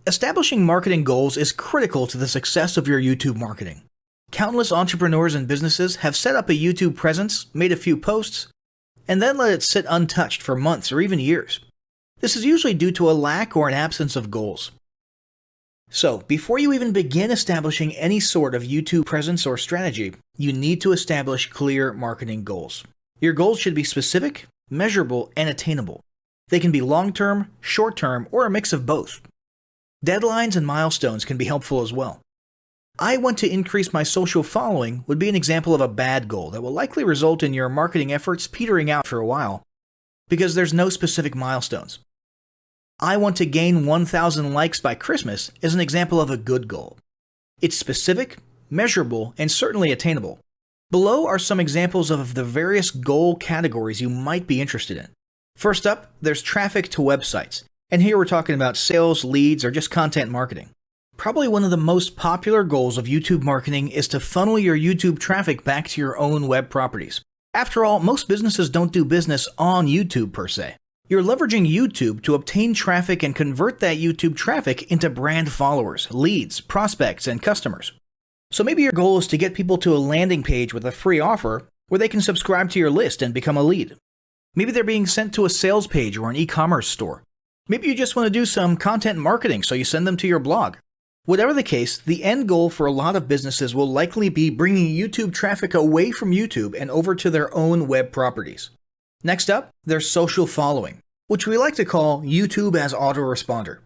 Establishing marketing goals is critical to the success of your YouTube marketing. Countless entrepreneurs and businesses have set up a YouTube presence, made a few posts, and then let it sit untouched for months or even years. This is usually due to a lack or an absence of goals. So, before you even begin establishing any sort of YouTube presence or strategy, you need to establish clear marketing goals. Your goals should be specific, measurable, and attainable. They can be long-term, short-term, or a mix of both. Deadlines and milestones can be helpful as well. I want to increase my social following would be an example of a bad goal that will likely result in your marketing efforts petering out for a while because there's no specific milestones. I want to gain 1,000 likes by Christmas is an example of a good goal. It's specific, measurable, and certainly attainable. Below are some examples of the various goal categories you might be interested in. First up, there's traffic to websites, and here we're talking about sales, leads, or just content marketing. Probably one of the most popular goals of YouTube marketing is to funnel your YouTube traffic back to your own web properties. After all, most businesses don't do business on YouTube per se. You're leveraging YouTube to obtain traffic and convert that YouTube traffic into brand followers, leads, prospects, and customers. So maybe your goal is to get people to a landing page with a free offer where they can subscribe to your list and become a lead. Maybe they're being sent to a sales page or an e-commerce store. Maybe you just want to do some content marketing, so you send them to your blog. Whatever the case, the end goal for a lot of businesses will likely be bringing YouTube traffic away from YouTube and over to their own web properties. Next up, there's social following, which we like to call YouTube as autoresponder.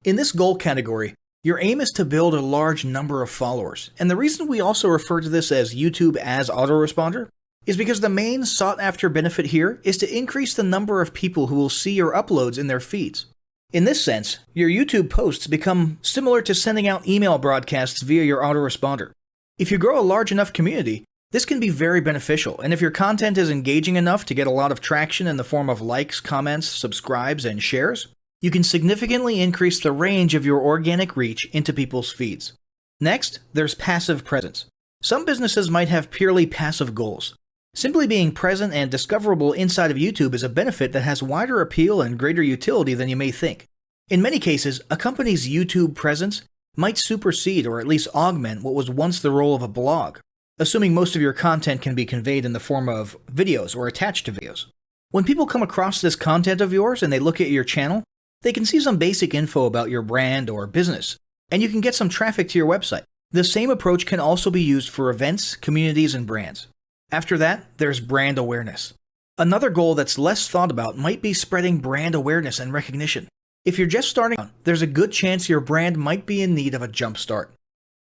In this goal category, your aim is to build a large number of followers, and the reason we also refer to this as YouTube as autoresponder is because the main sought-after benefit here is to increase the number of people who will see your uploads in their feeds. In this sense, your YouTube posts become similar to sending out email broadcasts via your autoresponder. If you grow a large enough community, this can be very beneficial, and if your content is engaging enough to get a lot of traction in the form of likes, comments, subscribes, and shares, you can significantly increase the range of your organic reach into people's feeds. Next, there's passive presence. Some businesses might have purely passive goals. Simply being present and discoverable inside of YouTube is a benefit that has wider appeal and greater utility than you may think. In many cases, a company's YouTube presence might supersede or at least augment what was once the role of a blog, assuming most of your content can be conveyed in the form of videos or attached to videos. When people come across this content of yours and they look at your channel, they can see some basic info about your brand or business, and you can get some traffic to your website. The same approach can also be used for events, communities, and brands. After that, there's brand awareness. Another goal that's less thought about might be spreading brand awareness and recognition. If you're just starting out, there's a good chance your brand might be in need of a jump start.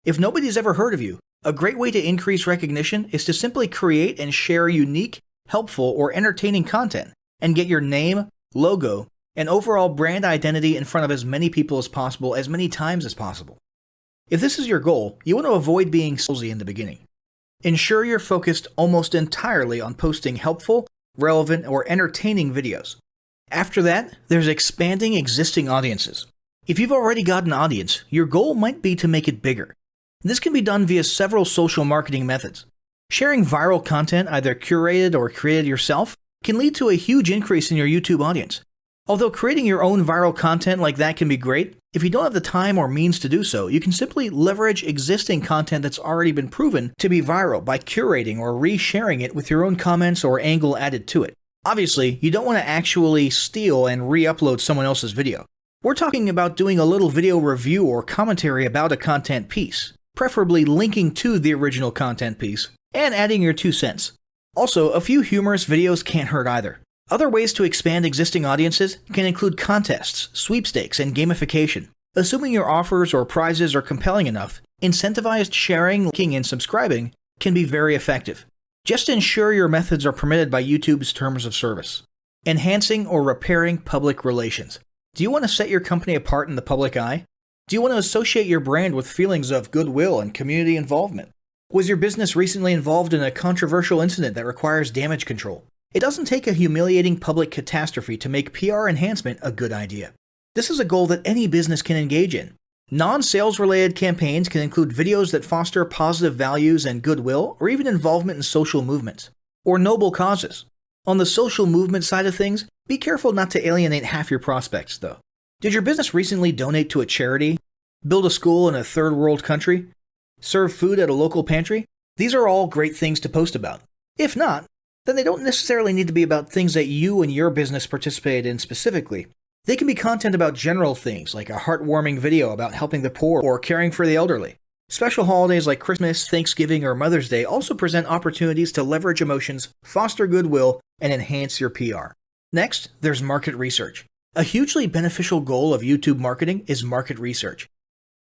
If nobody's ever heard of you, a great way to increase recognition is to simply create and share unique, helpful, or entertaining content and get your name, logo, and overall brand identity in front of as many people as possible as many times as possible. If this is your goal, you want to avoid being salesy in the beginning. Ensure you're focused almost entirely on posting helpful, relevant, or entertaining videos. After that, there's expanding existing audiences. If you've already got an audience, your goal might be to make it bigger. This can be done via several social marketing methods. Sharing viral content, either curated or created yourself, can lead to a huge increase in your YouTube audience. Although creating your own viral content like that can be great, if you don't have the time or means to do so, you can simply leverage existing content that's already been proven to be viral by curating or resharing it with your own comments or angle added to it. Obviously, you don't want to actually steal and re-upload someone else's video. We're talking about doing a little video review or commentary about a content piece, preferably linking to the original content piece, and adding your 2 cents. Also, a few humorous videos can't hurt either. Other ways to expand existing audiences can include contests, sweepstakes, and gamification. Assuming your offers or prizes are compelling enough, incentivized sharing, liking, and subscribing can be very effective. Just ensure your methods are permitted by YouTube's terms of service. Enhancing or repairing public relations. Do you want to set your company apart in the public eye? Do you want to associate your brand with feelings of goodwill and community involvement? Was your business recently involved in a controversial incident that requires damage control? It doesn't take a humiliating public catastrophe to make PR enhancement a good idea. This is a goal that any business can engage in. Non-sales related campaigns can include videos that foster positive values and goodwill, or even involvement in social movements, or noble causes. On the social movement side of things, be careful not to alienate half your prospects, though. Did your business recently donate to a charity? Build a school in a third world country? Serve food at a local pantry? These are all great things to post about. If not, then they don't necessarily need to be about things that you and your business participated in specifically. They can be content about general things like a heartwarming video about helping the poor or caring for the elderly. Special holidays like Christmas, Thanksgiving, or Mother's Day also present opportunities to leverage emotions, foster goodwill, and enhance your PR. Next, there's market research. A hugely beneficial goal of YouTube marketing is market research.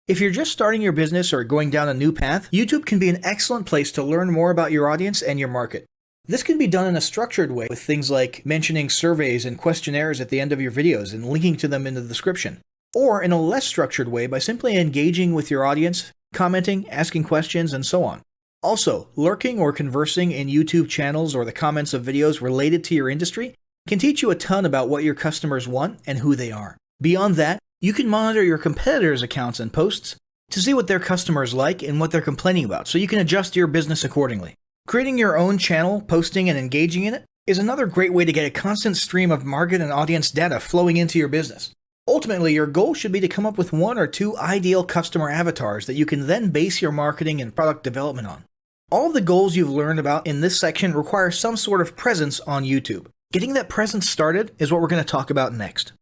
If you're just starting your business or going down a new path, YouTube can be an excellent place to learn more about your audience and your market. This can be done in a structured way with things like mentioning surveys and questionnaires at the end of your videos and linking to them in the description, or in a less structured way by simply engaging with your audience, commenting, asking questions, and so on. Also, lurking or conversing in YouTube channels or the comments of videos related to your industry can teach you a ton about what your customers want and who they are. Beyond that, you can monitor your competitors' accounts and posts to see what their customers like and what they're complaining about, so you can adjust your business accordingly. Creating your own channel, posting, and engaging in it is another great way to get a constant stream of market and audience data flowing into your business. Ultimately, your goal should be to come up with 1 or 2 ideal customer avatars that you can then base your marketing and product development on. All of the goals you've learned about in this section require some sort of presence on YouTube. Getting that presence started is what we're going to talk about next.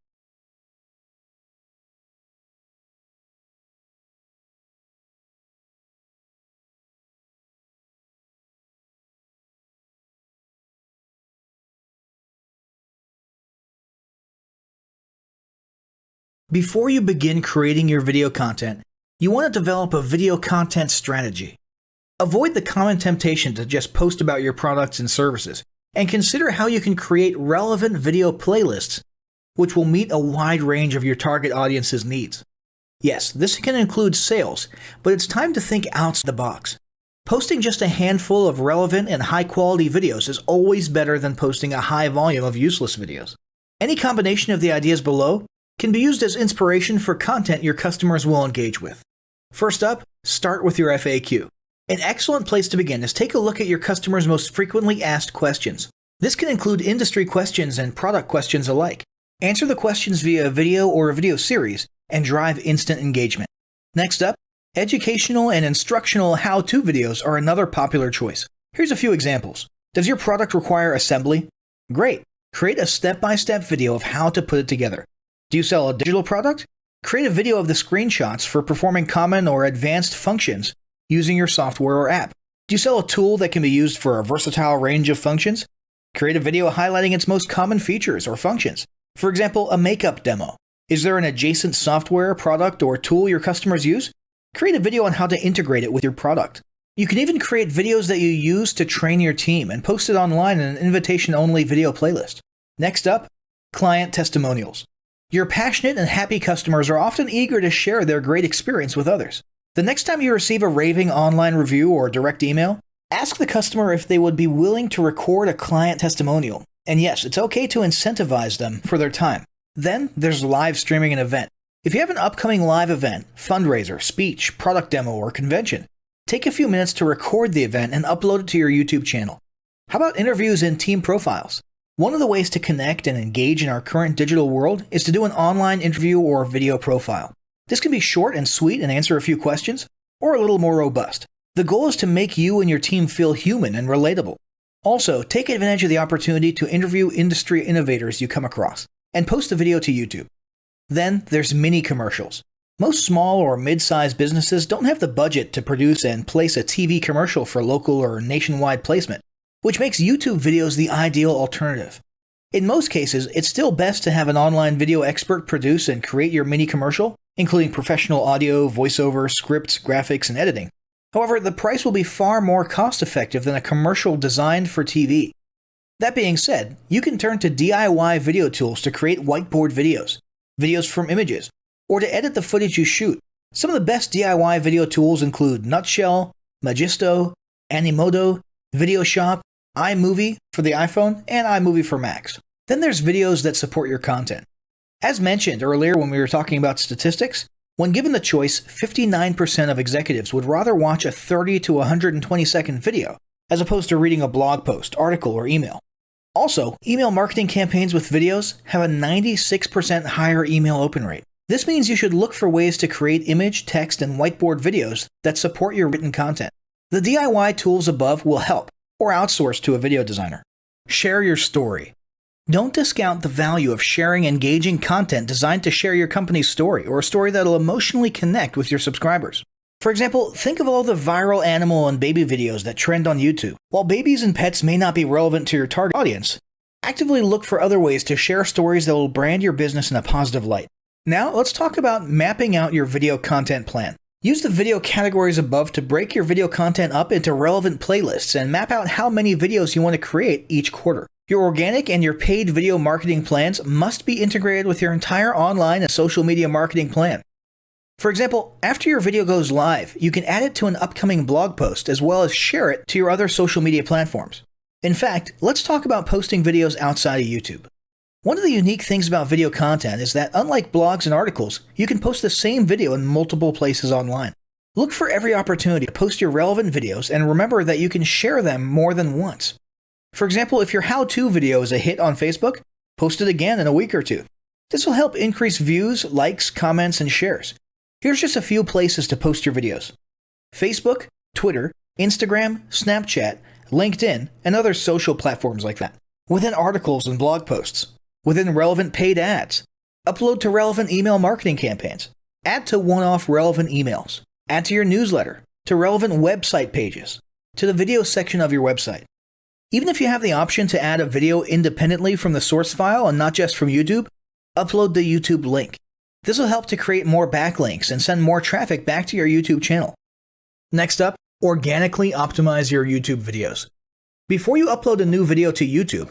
Before you begin creating your video content, you want to develop a video content strategy. Avoid the common temptation to just post about your products and services, and consider how you can create relevant video playlists which will meet a wide range of your target audience's needs. Yes, this can include sales, but it's time to think outside the box. Posting just a handful of relevant and high-quality videos is always better than posting a high volume of useless videos. Any combination of the ideas below can be used as inspiration for content your customers will engage with. First up, start with your FAQ. An excellent place to begin is take a look at your customers' most frequently asked questions. This can include industry questions and product questions alike. Answer the questions via a video or a video series and drive instant engagement. Next up, educational and instructional how-to videos are another popular choice. Here's a few examples. Does your product require assembly? Great. Create a step-by-step video of how to put it together. Do you sell a digital product? Create a video of the screenshots for performing common or advanced functions using your software or app. Do you sell a tool that can be used for a versatile range of functions? Create a video highlighting its most common features or functions. For example, a makeup demo. Is there an adjacent software, product, or tool your customers use? Create a video on how to integrate it with your product. You can even create videos that you use to train your team and post it online in an invitation-only video playlist. Next up, client testimonials. Your passionate and happy customers are often eager to share their great experience with others. The next time you receive a raving online review or direct email, ask the customer if they would be willing to record a client testimonial. And yes, it's okay to incentivize them for their time. Then there's live streaming an event. If you have an upcoming live event, fundraiser, speech, product demo, or convention, take a few minutes to record the event and upload it to your YouTube channel. How about interviews and team profiles? One of the ways to connect and engage in our current digital world is to do an online interview or video profile. This can be short and sweet and answer a few questions, or a little more robust. The goal is to make you and your team feel human and relatable. Also, take advantage of the opportunity to interview industry innovators you come across, and post a video to YouTube. Then there's mini commercials. Most small or mid-sized businesses don't have the budget to produce and place a TV commercial for local or nationwide placement, which makes YouTube videos the ideal alternative. In most cases, it's still best to have an online video expert produce and create your mini commercial, including professional audio, voiceover, scripts, graphics, and editing. However, the price will be far more cost-effective than a commercial designed for TV. That being said, you can turn to DIY video tools to create whiteboard videos, videos from images, or to edit the footage you shoot. Some of the best DIY video tools include Nutshell, Magisto, Animoto, Videoshop, iMovie for the iPhone, and iMovie for Macs. Then there's videos that support your content. As mentioned earlier when we were talking about statistics, when given the choice, 59% of executives would rather watch a 30 to 120 second video as opposed to reading a blog post, article, or email. Also, email marketing campaigns with videos have a 96% higher email open rate. This means you should look for ways to create image, text, and whiteboard videos that support your written content. The DIY tools above will help, or outsource to a video designer. Share your story. Don't discount the value of sharing engaging content designed to share your company's story, or a story that'll emotionally connect with your subscribers. For example, think of all the viral animal and baby videos that trend on YouTube. While babies and pets may not be relevant to your target audience, actively look for other ways to share stories that will brand your business in a positive light. Now, let's talk about mapping out your video content plan. Use the video categories above to break your video content up into relevant playlists and map out how many videos you want to create each quarter. Your organic and your paid video marketing plans must be integrated with your entire online and social media marketing plan. For example, after your video goes live, you can add it to an upcoming blog post as well as share it to your other social media platforms. In fact, let's talk about posting videos outside of YouTube. One of the unique things about video content is that unlike blogs and articles, you can post the same video in multiple places online. Look for every opportunity to post your relevant videos and remember that you can share them more than once. For example, if your how-to video is a hit on Facebook, post it again in a week or two. This will help increase views, likes, comments, and shares. Here's just a few places to post your videos: Facebook, Twitter, Instagram, Snapchat, LinkedIn, and other social platforms like that. Within articles and blog posts. Within relevant paid ads. Upload to relevant email marketing campaigns. Add to one-off relevant emails. Add to your newsletter. To relevant website pages. To the video section of your website. Even if you have the option to add a video independently from the source file and not just from YouTube, upload the YouTube link. This will help to create more backlinks and send more traffic back to your YouTube channel. Next up, organically optimize your YouTube videos. Before you upload a new video to YouTube,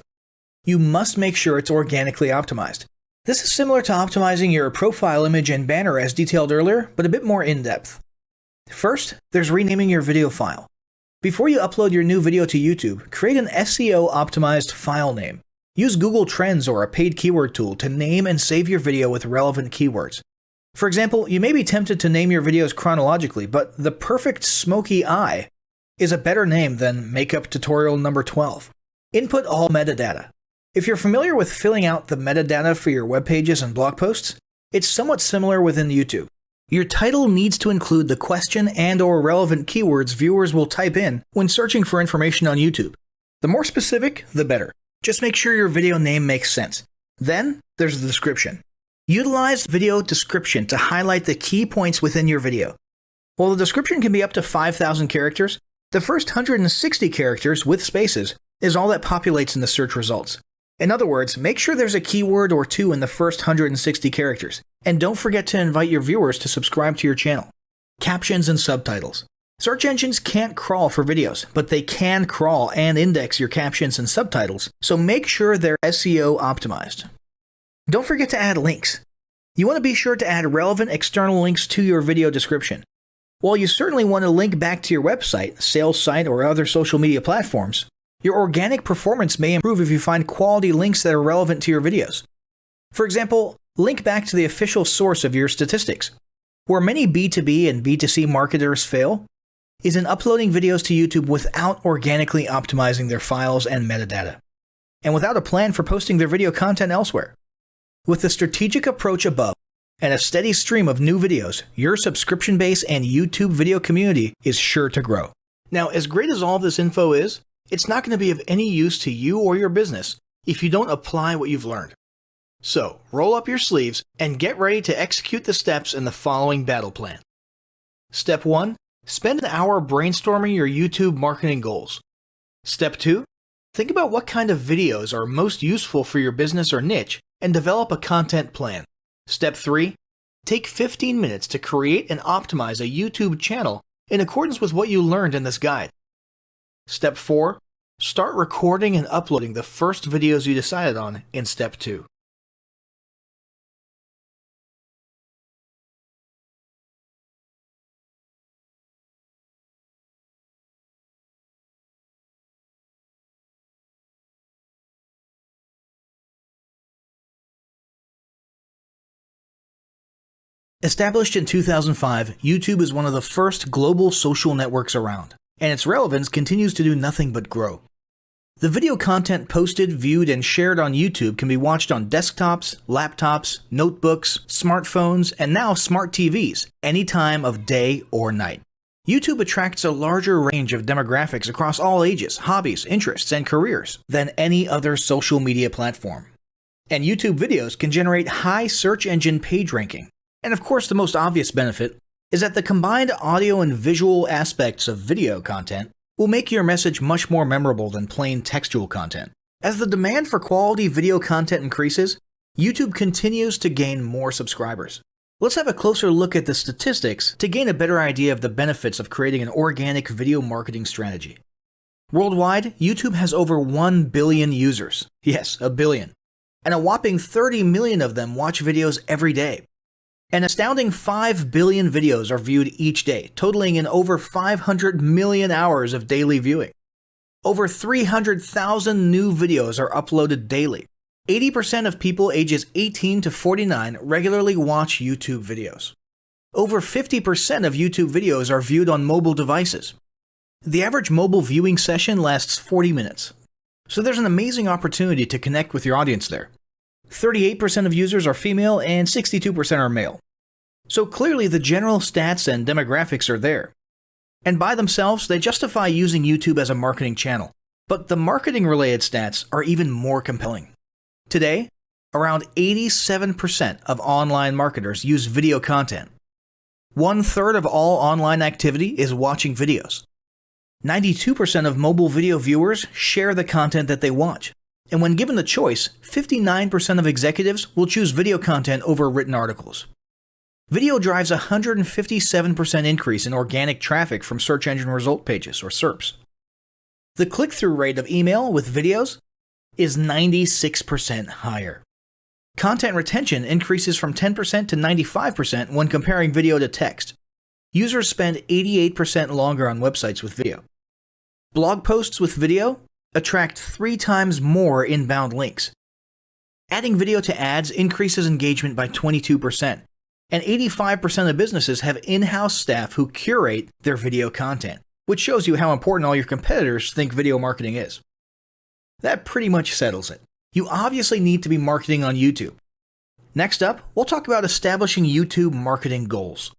you must make sure it's organically optimized. This is similar to optimizing your profile image and banner as detailed earlier, but a bit more in-depth. First, there's renaming your video file. Before you upload your new video to YouTube, create an SEO-optimized file name. Use Google Trends or a paid keyword tool to name and save your video with relevant keywords. For example, you may be tempted to name your videos chronologically, but the perfect smoky eye is a better name than makeup tutorial number 12. Input all metadata. If you're familiar with filling out the metadata for your web pages and blog posts, it's somewhat similar within YouTube. Your title needs to include the question and/or relevant keywords viewers will type in when searching for information on YouTube. The more specific, the better. Just make sure your video name makes sense. Then, there's the description. Utilize video description to highlight the key points within your video. While the description can be up to 5,000 characters, the first 160 characters with spaces is all that populates in the search results. In other words, make sure there's a keyword or two in the first 160 characters, and don't forget to invite your viewers to subscribe to your channel. Captions and subtitles. Search engines can't crawl for videos, but they can crawl and index your captions and subtitles, so make sure they're SEO optimized. Don't forget to add links. You want to be sure to add relevant external links to your video description. While you certainly want to link back to your website, sales site, or other social media platforms, your organic performance may improve if you find quality links that are relevant to your videos. For example, link back to the official source of your statistics. Where many B2B and B2C marketers fail is in uploading videos to YouTube without organically optimizing their files and metadata, and without a plan for posting their video content elsewhere. With the strategic approach above and a steady stream of new videos, your subscription base and YouTube video community is sure to grow. Now, as great as all this info is, it's not going to be of any use to you or your business if you don't apply what you've learned. So, roll up your sleeves and get ready to execute the steps in the following battle plan. Step 1. Spend an hour brainstorming your YouTube marketing goals. Step 2. Think about what kind of videos are most useful for your business or niche and develop a content plan. Step 3. Take 15 minutes to create and optimize a YouTube channel in accordance with what you learned in this guide. Step 4. Start recording and uploading the first videos you decided on in Step 2. Established in 2005, YouTube is one of the first global social networks around, and its relevance continues to do nothing but grow. The video content posted, viewed, and shared on YouTube can be watched on desktops, laptops, notebooks, smartphones, and now smart TVs, any time of day or night. YouTube attracts a larger range of demographics across all ages, hobbies, interests, and careers than any other social media platform. And YouTube videos can generate high search engine page ranking. And of course, the most obvious benefit is that the combined audio and visual aspects of video content will make your message much more memorable than plain textual content. As the demand for quality video content increases, YouTube continues to gain more subscribers. Let's have a closer look at the statistics to gain a better idea of the benefits of creating an organic video marketing strategy. Worldwide, YouTube has over 1 billion users. Yes, a billion. And a whopping 30 million of them watch videos every day. An astounding 5 billion videos are viewed each day, totaling in over 500 million hours of daily viewing. Over 300,000 new videos are uploaded daily. 80% of people ages 18 to 49 regularly watch YouTube videos. Over 50% of YouTube videos are viewed on mobile devices. The average mobile viewing session lasts 40 minutes. So there's an amazing opportunity to connect with your audience there. 38% of users are female and 62% are male. So clearly the general stats and demographics are there. And by themselves, they justify using YouTube as a marketing channel. But the marketing-related stats are even more compelling. Today, around 87% of online marketers use video content. 1/3 of all online activity is watching videos. 92% of mobile video viewers share the content that they watch. And when given the choice, 59% of executives will choose video content over written articles. Video drives a 157% increase in organic traffic from search engine result pages, or SERPs. The click-through rate of email with videos is 96% higher. Content retention increases from 10% to 95% when comparing video to text. Users spend 88% longer on websites with video. Blog posts with video attract 3 times more inbound links. Adding video to ads increases engagement by 22%, and 85% of businesses have in-house staff who curate their video content, which shows you how important all your competitors think video marketing is. That pretty much settles it. You obviously need to be marketing on YouTube. Next up, we'll talk about establishing YouTube marketing goals.